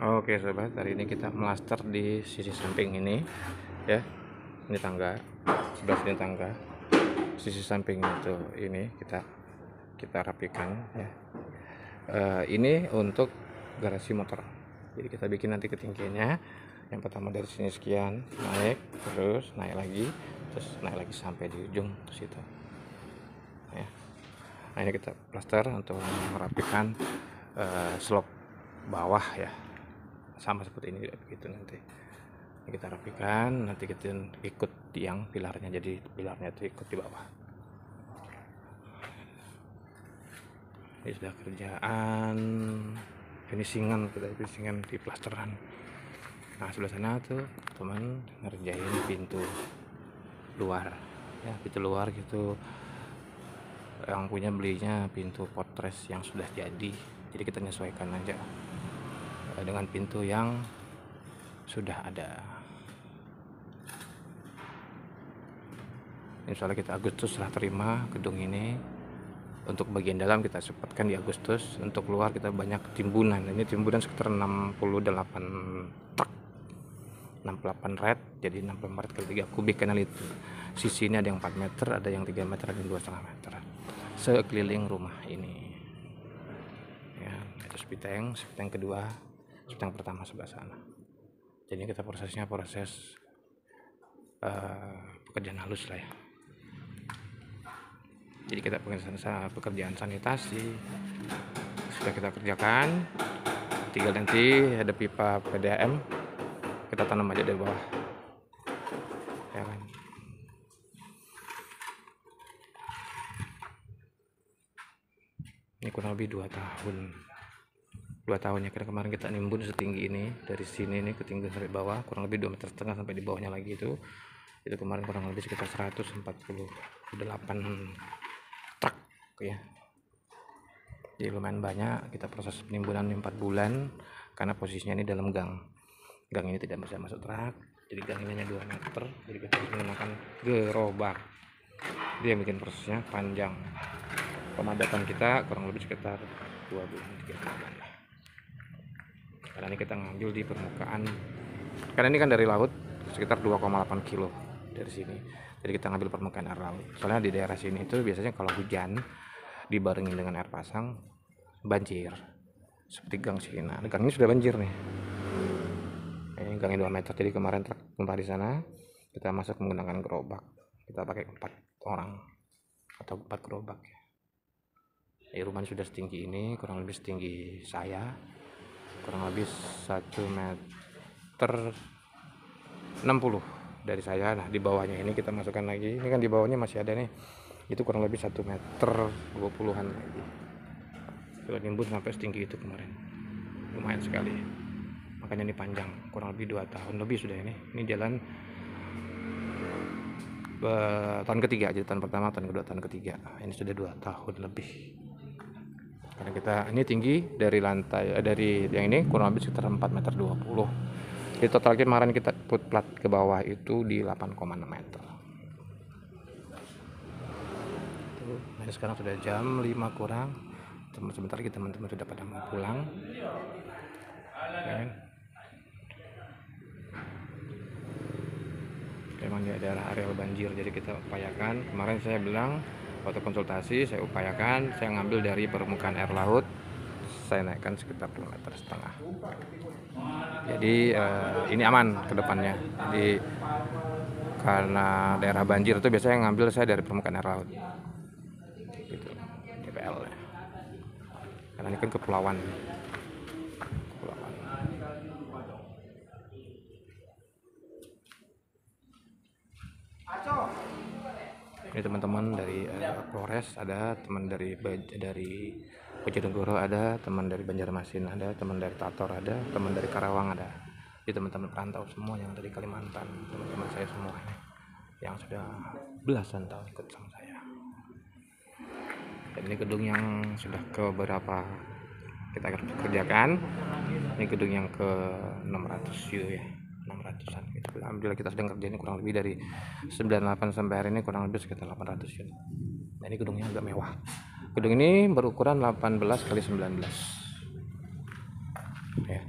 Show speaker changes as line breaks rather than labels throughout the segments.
Oke sobat, hari ini kita melaster di sisi samping ini ya. Ini tangga, sebelah sini tangga, sisi samping itu ini kita rapikan ya. Ini untuk garasi motor. Jadi kita bikin nanti ketinggiannya. Yang pertama dari sini sekian, naik, terus naik lagi, terus naik lagi sampai di ujung ke situ. Ya. Nah ini kita plaster untuk merapikan slop bawah ya, sama seperti ini begitu nanti kita rapikan, nanti kita ikut tiang pilarnya, jadi pilarnya itu ikut di bawah. Ini sudah kerjaan finishingan, kita finishingan di plasteran. Nah sebelah sana tuh teman ngerjain pintu luar ya, pintu luar gitu. Yang punya belinya pintu potres yang sudah jadi kita menyesuaikan aja dengan pintu yang sudah ada. Insyaallah kita Agustus serah terima gedung ini. Untuk bagian dalam kita cepatkan di Agustus, untuk luar kita banyak timbunan. Ini timbunan sekitar 68 truk, 68 red, jadi 68 red kali 3 kubik kanal itu. Sisi ini ada yang 4 meter, ada yang 3 meter, ada yang 2,5 meter sekeliling rumah ini ya. Itu spiteng kedua, spiteng pertama sebelah sana. Jadi kita prosesnya proses pekerjaan halus lah ya. Jadi kita pekerjaan sanitasi sudah kita kerjakan, tinggal nanti ada pipa PDAM kita tanam aja dari bawah ya kan. Ini kurang lebih 2 tahun ya, karena kemarin kita nimbun setinggi ini, dari sini nih ketinggian sampai bawah kurang lebih 2,5 meter sampai di bawahnya lagi itu kemarin kurang lebih sekitar 148 truk ya. Jadi lumayan banyak. Kita proses penimbunan 4 bulan karena posisinya ini dalam gang ini tidak bisa masuk truk, jadi gang ini hanya 2 meter, jadi kita harus menggunakan gerobak. Dia yang bikin prosesnya panjang. Pemadatan kita kurang lebih sekitar 2 bulan 3 bulan lah, karena ini kita ngambil di permukaan, karena ini kan dari laut sekitar 2,8 kilo dari sini, jadi kita ngambil permukaan air laut. Soalnya di daerah sini itu biasanya kalau hujan dibarengin dengan air pasang banjir, seperti gang sini. Nah gang ini sudah banjir nih, ini gangnya 2 meter. Jadi kemarin truk tumpah di sana, kita masuk menggunakan gerobak, kita pakai 4 orang atau 4 gerobak ya. Rumah sudah setinggi ini, kurang lebih setinggi saya, kurang lebih 1,60 meter dari saya. Nah di bawahnya ini kita masukkan lagi, ini kan di bawahnya masih ada nih, itu kurang lebih 1,20 meter lagi. Sudah nimbun sampai setinggi itu kemarin, lumayan sekali. Makanya ini panjang, kurang lebih 2 tahun lebih sudah ini jalan tahun ketiga. Jadi tahun pertama, tahun kedua, tahun ketiga, ini sudah 2 tahun lebih. Karena kita ini tinggi dari lantai dari yang ini kurang lebih sekitar 4,20 meter. Jadi total kemarin kita put plat ke bawah itu di 8,6 meter. Nah, sekarang sudah jam 5 kurang. Sebentar lagi teman-teman sudah pada mau pulang. Memang di daerah areal banjir, jadi kita upayakan. Kemarin saya bilang waktu konsultasi, saya upayakan saya ngambil dari permukaan air laut, saya naikkan sekitar 2,5 meter. Jadi ini aman ke depannya. Jadi karena daerah banjir itu biasanya ngambil saya dari permukaan air laut gitu, DPL ya. Karena ini kan kepulauan. Ini teman-teman dari Polres ada, teman dari Bojonegoro ada, teman dari Banjarmasin ada, teman dari Tator ada, teman dari Karawang ada. Jadi teman-teman perantau semua yang dari Kalimantan, teman-teman saya semua ini yang sudah belasan tahun ikut sama saya. Dan ini gedung yang sudah ke beberapa kita kerjakan. Ini gedung yang ke 600 ya, 600-an gitu. Alhamdulillah kita sedang kerjain kurang lebih dari 98 sampai hari ini kurang lebih sekitar 800 unit. Nah ini gedungnya agak mewah. Gedung ini berukuran 18 kali 19 ya.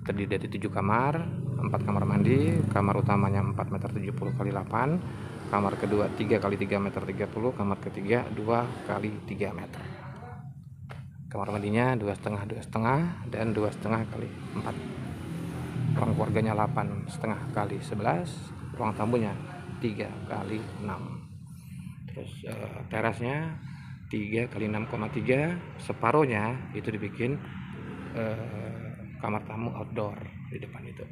terdiri dari 7 kamar, 4 kamar mandi, kamar utamanya 4 meter 70 kali 8, kamar kedua 3 kali 3 meter 30, kamar ketiga 2 kali 3 meter. Kamar mandinya 2,5 dan 2,5 kali 4. Ruang keluarganya 8,5 kali 11, ruang tamunya 3 kali 6. Terus terasnya 3 kali 6,3, separohnya itu dibikin kamar tamu outdoor di depan itu.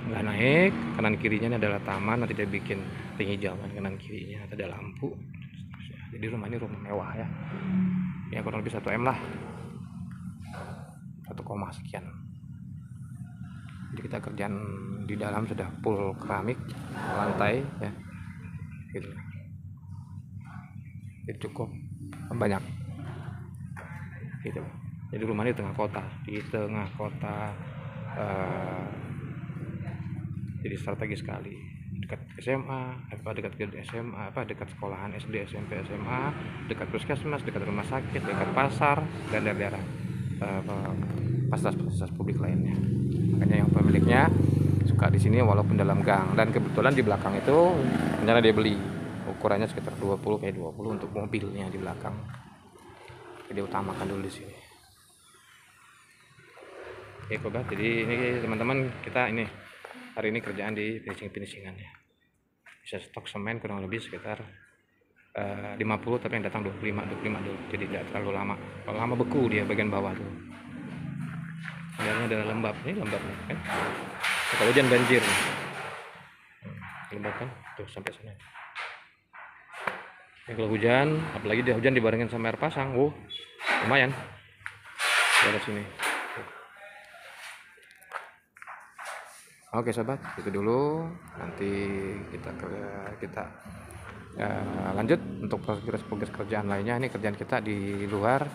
Nggak naik, kanan kirinya ini adalah taman, nanti dia bikin ring hijauan kanan kirinya, ada lampu. Jadi rumah ini rumah mewah ya. Ya kurang lebih 1 M lah, 1, sekian. Jadi kita kerjaan di dalam sudah full keramik lantai ya, gitu. Jadi cukup banyak gitu. Jadi rumah ini di tengah kota, jadi strategis sekali, dekat SMA, dekat sekolahan SD, SMP, SMA, dekat puskesmas, dekat rumah sakit, dekat pasar, dan daerah fasilitas publik lainnya. Makanya yang pemiliknya suka di sini walaupun dalam gang, dan kebetulan di belakang itu rencana dia beli, ukurannya sekitar 20x20 untuk mobilnya di belakang. Jadi utamakan dulu di sini. Oke, Kobat. Jadi ini teman-teman, kita ini hari ini kerjaan di finishingan ya. Bisa stok semen kurang lebih sekitar 50, tapi yang datang 25 dulu. Jadi tidak terlalu lama. Kalau lama beku dia bagian bawah tuh. Dalamnya adalah lembab. Ini lembab nih kan. Kalau hujan banjir. Lembab kan? Tuh sampai sana. Ya, kalau hujan, apalagi dia hujan dibarengin sama air pasang, lumayan. Dari sini. Oke sobat, itu dulu. Nanti kita lanjut untuk progres kerjaan lainnya. Ini kerjaan kita di luar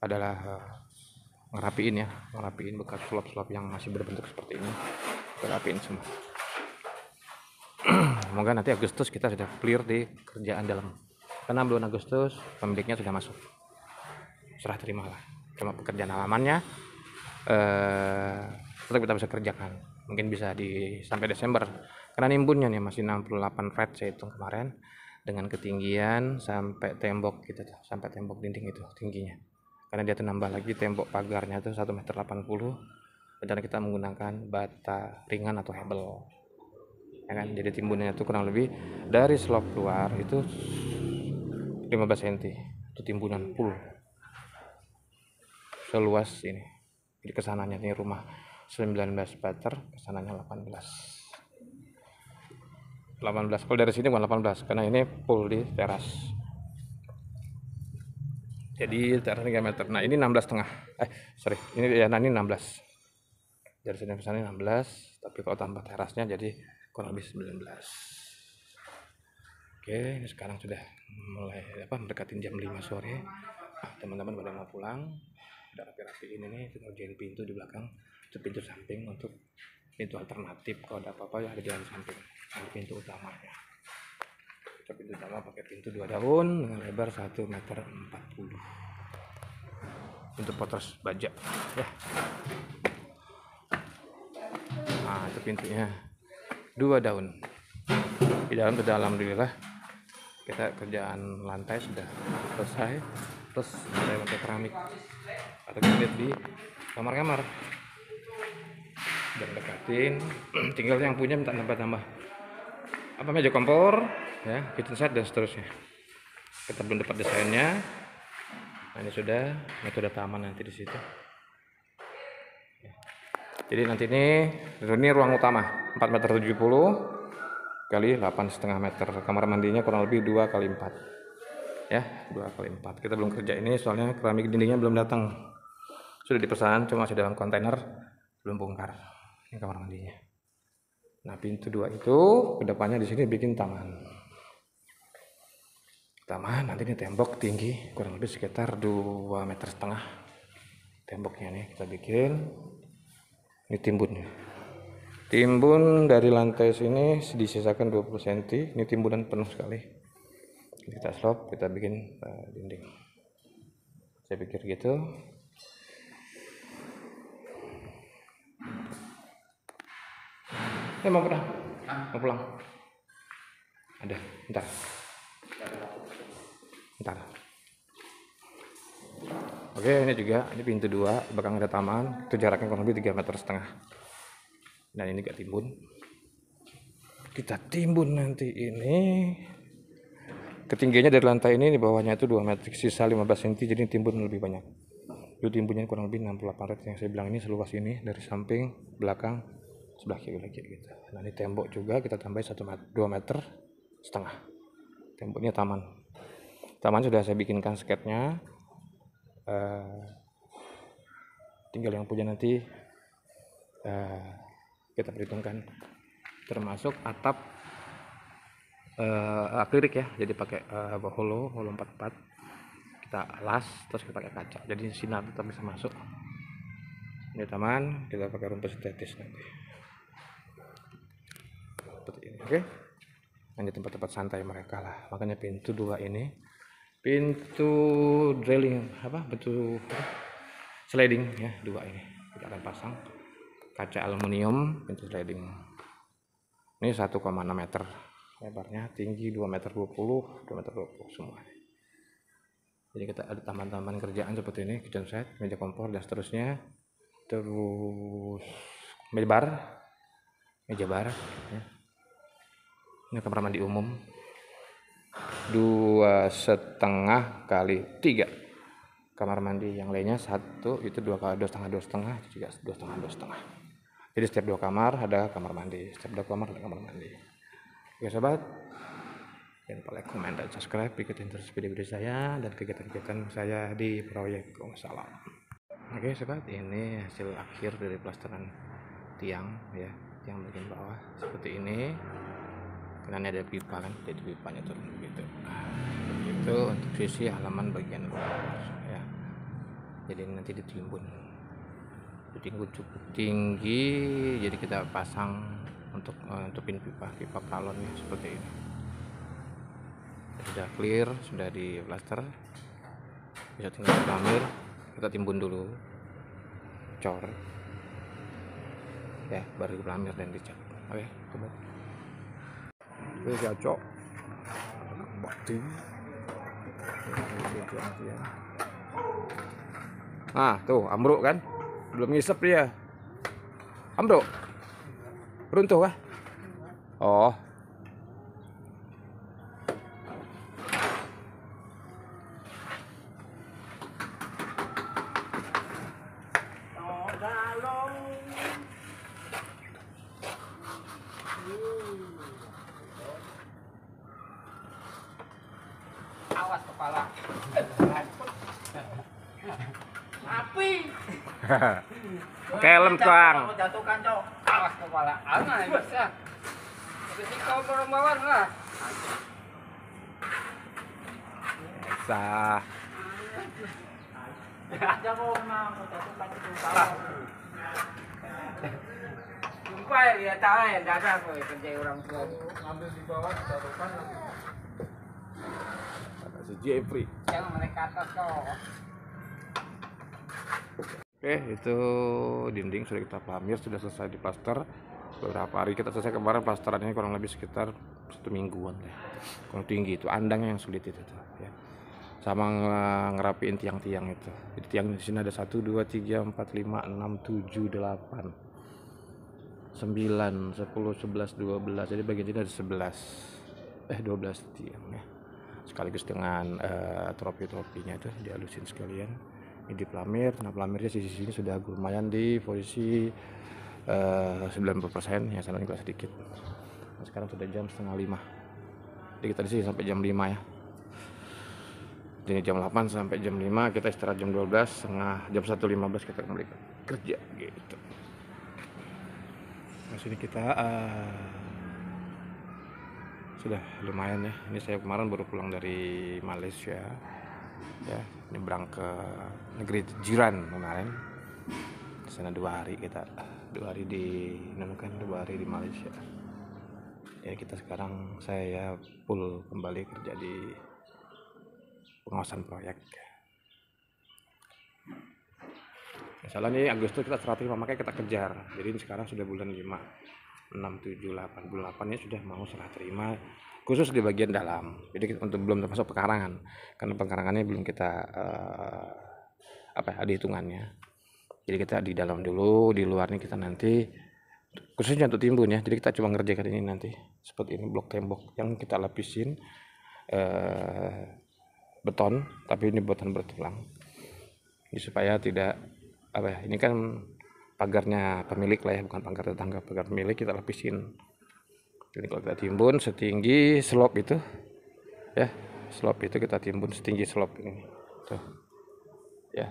adalah ngerapiin bekas sulap yang masih berbentuk seperti ini. Kita rapiin semua. Semoga nanti Agustus kita sudah clear di kerjaan dalam. Karena bulan Agustus pemiliknya sudah masuk. Serah terima lah. Cuma pekerjaan halamannya tetap kita bisa kerjakan. Mungkin bisa sampai Desember. Karena nimbunnya nih masih 68 red saya hitung kemarin, dengan ketinggian sampai tembok gitu, sampai tembok dinding itu tingginya. Karena dia tuh nambah lagi tembok pagarnya tuh 1,80 meter. Dan kita menggunakan bata ringan atau hebel. Ya kan? Jadi timbunannya itu kurang lebih dari slop luar itu 15 cm. Itu timbunan full. Seluas ini. Jadi kesananya ini rumah 19 meter, kesananya 18. Kalau dari sini bukan 18 karena ini full di teras. Jadi teras 3 meter. Nah, ini 16,5. Ini 16. Dari sini ke sana 16, tapi kalau tambah terasnya jadi kurang lebih 19. Oke, ini sekarang sudah mulai mendekatin jam 5 sore. Nah, teman-teman pada mau pulang. Udah rapi-rapiin ini, kita ngerjain pintu di belakang, itu pintu samping untuk pintu alternatif kalau ada apa-apa ya ada di samping. Ini pintu utamanya. Kita pintu utama pakai pintu 2 daun dengan lebar 1,40 meter. Untuk potos baja ya. Nah, itu pintunya 2 daun. Di dalam sudah alhamdulillah kita kerjaan lantai sudah selesai. Terus saya pakai keramik atau kita lihat di kamar-kamar dan dekatin. Tinggal yang punya minta tambah-tambah meja kompor ya, kitchen set dan seterusnya. Kita belum dapat desainnya. Nah, ini sudah metode taman nanti di situ. Jadi nanti ini ruang utama 4,70 meter kali 8,5 meter. Kamar mandinya kurang lebih 2 kali 4 ya, 2 kali 4. Kita belum kerja ini soalnya keramik dindingnya belum datang, sudah dipesan cuma masih dalam kontainer, belum bongkar. Ini kamar mandinya. Nah, pintu 2 itu kedepannya di sini bikin taman. Nanti ini tembok tinggi kurang lebih sekitar 2,5 meter. Temboknya nih kita bikin. Ini timbun dari lantai sini disisakan 20 cm. Ini timbunan penuh sekali. Kita slop, kita bikin dinding. Saya pikir gitu. Mau pulang? Mau pulang? Ada, ntar. Oke, ini juga, ini pintu 2, belakang ada taman, itu jaraknya kurang lebih 3,5 meter. Dan ini gak timbun. Kita timbun nanti ini. Ketinggiannya dari lantai ini, di bawahnya itu 2 meter, sisa 15 cm, jadi timbun lebih banyak. Itu timbunnya kurang lebih 68 red yang saya bilang ini, seluas ini, dari samping, belakang, sebelah kiri lagi gitu. Nah ini tembok juga kita tambahin 2,5 meter. Temboknya taman sudah saya bikinkan sketnya, tinggal yang punya nanti kita perhitungkan, termasuk atap akrilik ya, jadi pakai holo 44 kita las, terus kita pakai kaca, jadi sinar tetap bisa masuk. Ini taman, kita pakai rumput sintetis nanti seperti ini. Oke, hanya tempat-tempat santai mereka lah, makanya pintu 2 ini pintu drilling pintu sliding ya, 2 ini kita akan pasang kaca aluminium pintu sliding. Ini 1,6 meter lebarnya, tinggi 2,20 meter, 2,20 meter semua. Jadi kita ada taman-taman kerjaan seperti ini, kitchen set, meja kompor dan seterusnya. Terus meja bar ya. Ini kamar mandi umum 2,5 kali 3 kamar mandi, yang lainnya 1 itu 2,5 juga 2,5. Jadi setiap 2 kamar ada kamar mandi, setiap 2 kamar ada kamar mandi. Oke sobat, jangan lupa like, comment, dan subscribe, ikutin terus video-video saya dan kegiatan-kegiatan saya di proyek Salam. Oke sobat, ini hasil akhir dari plasteran tiang ya, tiang bagian bawah seperti ini. Karena ada pipa kan, jadi pipanya turun begitu. Itu untuk sisi halaman bagian luar ya. Jadi nanti ditimbun cukup tinggi, jadi kita pasang untuk nutupin pipa paralonnya seperti ini. Sudah clear, sudah di plaster, bisa tinggal pelamir, kita timbun dulu, cor ya, baru pelamir dan dicat. Oke coba cocok bakti. Nah tuh ambruk kan, belum ngisep dia, ambruk runtuh kah? Oh
awas kepala. Api.
kelem bang.
Jatuhkan cok. Awas kepala. Anak bisa. Jadi kau mawar lah.
Sah.
Aja kau mau jatuhkan itu salah. Sumpah ya tahu ya, tidak ada kau kerja orang tua. Ambil di bawah jatuhkan.
Si Jeffrey.
Jangan mereka atas kau.
Oke, itu dinding sudah kita pelamir, sudah selesai diplaster. Beberapa hari kita selesai kemarin, plasterannya kurang lebih sekitar 1 mingguan ya. Kurang tinggi itu, andangnya yang sulit itu tuh, ya. Sama ngerapiin tiang-tiang itu. Jadi tiang di sini ada 1, 2, 3, 4, 5, 6, 7, 8, 9, 10, 11, 12. Jadi bagian ini ada 12 tiang ya. Sekaligus dengan trofi-trofinya itu dihalusin sekalian. Ini di pelamir. Nah pelamirnya sisi sini sudah lumayan di posisi 90% ya, sana juga sedikit. Nah, sekarang sudah jam 4:30. Jadi kita di sini sampai jam 5 ya. Jadi jam 8 sampai jam 5, kita istirahat jam 12, jam 1:15 kita kembali kerja gitu. Nah sini kita sudah lumayan ya. Ini saya kemarin baru pulang dari Malaysia ya, nyebrang ke negeri jiran kemarin. Di sana 2 hari, kita 2 hari di Nunukan, 2 hari di Malaysia. Ya kita sekarang saya full kembali kerja di pengawasan proyek. Misalnya nih Agustus kita 105, makanya kita kejar. Jadi ini sekarang sudah bulan 5. 6788 ini sudah mau serah terima khusus di bagian dalam. Jadi untuk belum termasuk pekarangan, karena pekarangannya belum kita ada hitungannya. Jadi kita di dalam dulu, di luarnya kita nanti khususnya untuk timbun ya. Jadi kita cuma ngerjakan ini nanti seperti ini, blok tembok yang kita lapisin beton, tapi ini beton bertulang. Ini supaya tidak ini kan pagarnya pemilik lah ya, bukan pagar tetangga, pagar pemilik kita lapisin. Jadi kalau kita timbun setinggi slop itu ya, slop itu kita timbun setinggi slop ini tuh ya.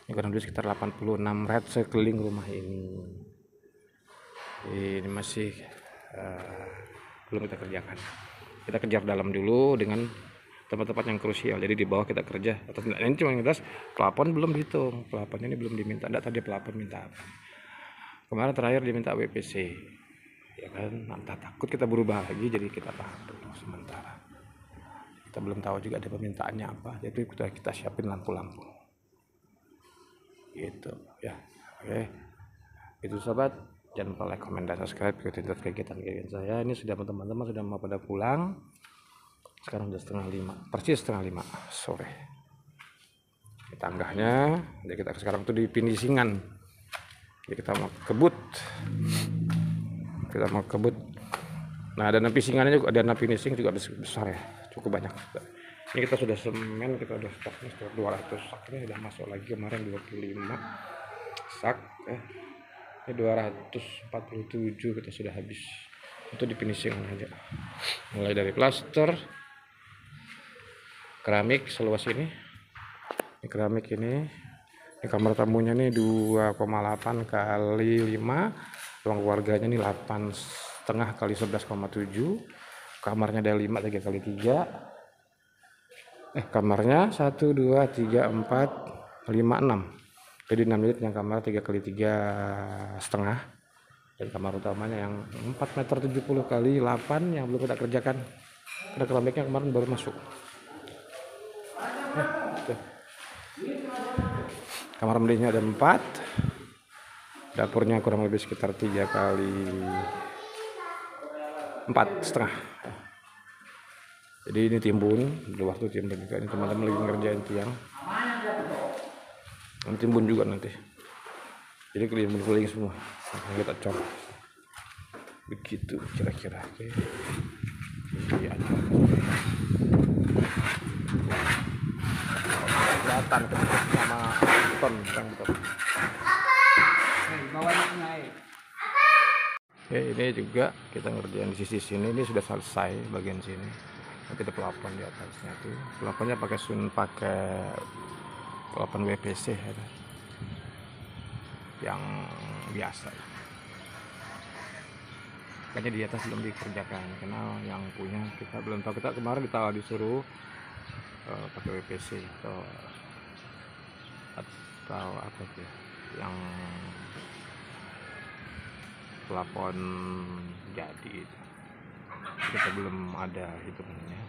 Ini kurang lebih sekitar 86 red sekeliling rumah ini. Ini masih belum kita kerjakan. Kita kejar dalam dulu dengan tempat-tempat yang krusial. Jadi di bawah kita kerja. Ini cuma yang jelas pelapon belum dihitung. Pelaponnya ini belum diminta. Enggak, tadi pelapon minta apa? Kemarin terakhir diminta WPC. Ya kan, entah takut kita berubah lagi, jadi kita tahan dulu sementara. Kita belum tahu juga ada permintaannya apa. Jadi kita siapin lampu-lampu. Gitu ya. Oke. Itu sobat, jangan lupa like, comment, dan subscribe, ikutin terus kegiatan-kegiatan saya. Ini sudah teman-teman sudah mau pada pulang. Sekarang udah 4:30, persis 4:30 sore. Di tangganya, jadi kita sekarang tuh di pinisingan. Jadi kita mau kebut. Nah, dana pisingannya juga, dana finishing juga besar ya, cukup banyak. Ini kita sudah semen, kita udah stoknya sekitar 200 sak, ini udah masuk lagi kemarin 25 sak ya. Ini 247 kita sudah habis untuk di finishing aja. Mulai dari plaster, keramik seluas ini keramik ini kamar tamunya nih 2,8 kali 5, ruang keluarganya nih 8,5 kali 11,7, kamarnya ada 5 3 kali 3, kamarnya 1 2 3 4 5 6, jadi 6 unit yang kamar 3 kali 3,5, dan kamar utamanya yang 4,70 meter kali 8 yang belum kita kerjakan. Ada keramiknya kemarin baru masuk. Kamar mandinya ada 4, dapurnya kurang lebih sekitar 3 kali 4,5. Jadi ini timbun, di waktu timbun juga. Ini teman-teman lagi ngerjain tiang, timbun juga nanti. Jadi keliling semua, kita cor. Begitu kira-kira. Oke. Ini aja. Kelihatan sama beton, beton. Oke, ini juga kita ngerjain di sisi sini. Ini sudah selesai bagian sini. Nanti ada pelapon di atasnya tuh. Pelaponnya pakai pelapon WPC ya, yang biasa. Makanya di atas belum dikerjakan karena yang punya kita belum tahu. Kita kemarin disuruh pakai WPC atau apa sih yang pelapon jadi, kita belum ada hitungannya,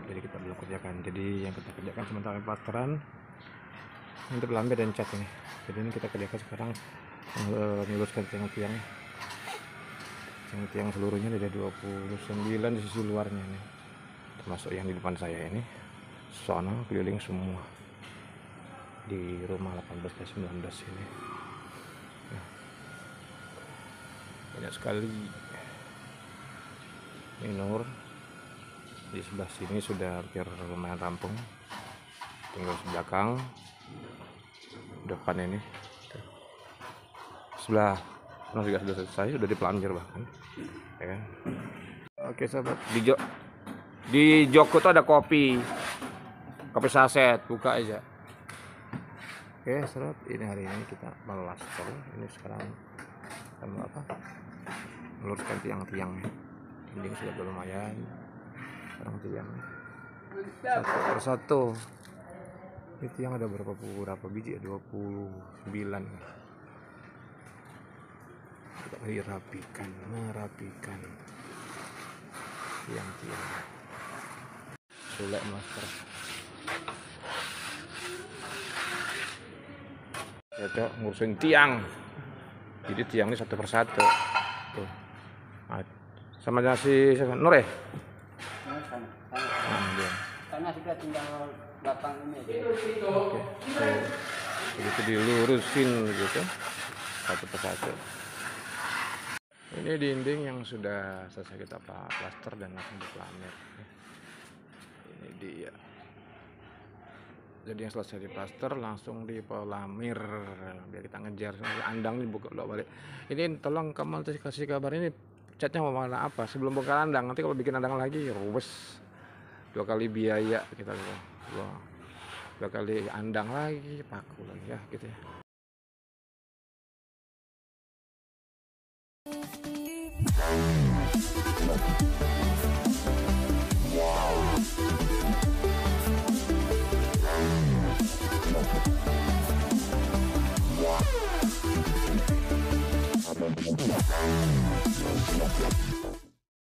jadi kita belum kerjakan. Jadi yang kita kerjakan sementara plasteran untuk lambe dan cat ini. Jadi ini kita kerjakan sekarang, meluruskan tiang seluruhnya ada 29 di sisi luarnya nih, termasuk yang di depan saya ini. Sono keliling semua di rumah 18 dan 19 ini. Nah, banyak sekali. Ini Nur di sebelah sini sudah hampir lumayan rampung, tinggal belakang depan ini sebelah juga sudah selesai, sudah dipelanjir bahkan ya kan. Oke sahabat, di joko tuh ada kopi saset, buka aja. Oke sahabat, ini hari ini kita melaster. Ini sekarang kita meluruskan tiang-tiangnya. Dinding sudah lumayan, sekarang tiang satu persatu. Ini tiang ada berapa biji ya? 29. Kita merapikan tiang-tiang. Sulit master. Ya cok, ngurusin tiang. Jadi tiang ini satu persatu tuh. Nah, sama si Nur ya? Nah, dia.
Karena sudah tinggal belakang ini aja.
Oke. Begitu dilurusin gitu satu persatu. Ini dinding yang sudah selesai kita plaster dan langsung dipelamir. Ini dia. Jadi yang selesai diplaster langsung dipelamir biar kita ngejar andang ini buka balik. Ini tolong Kamal kasih kabar ini catnya mau warna apa sebelum buka andang. Nanti kalau bikin andang lagi ruwes. 2 kali biaya kita dua kali andang lagi paku lagi ya gitu ya. Wow.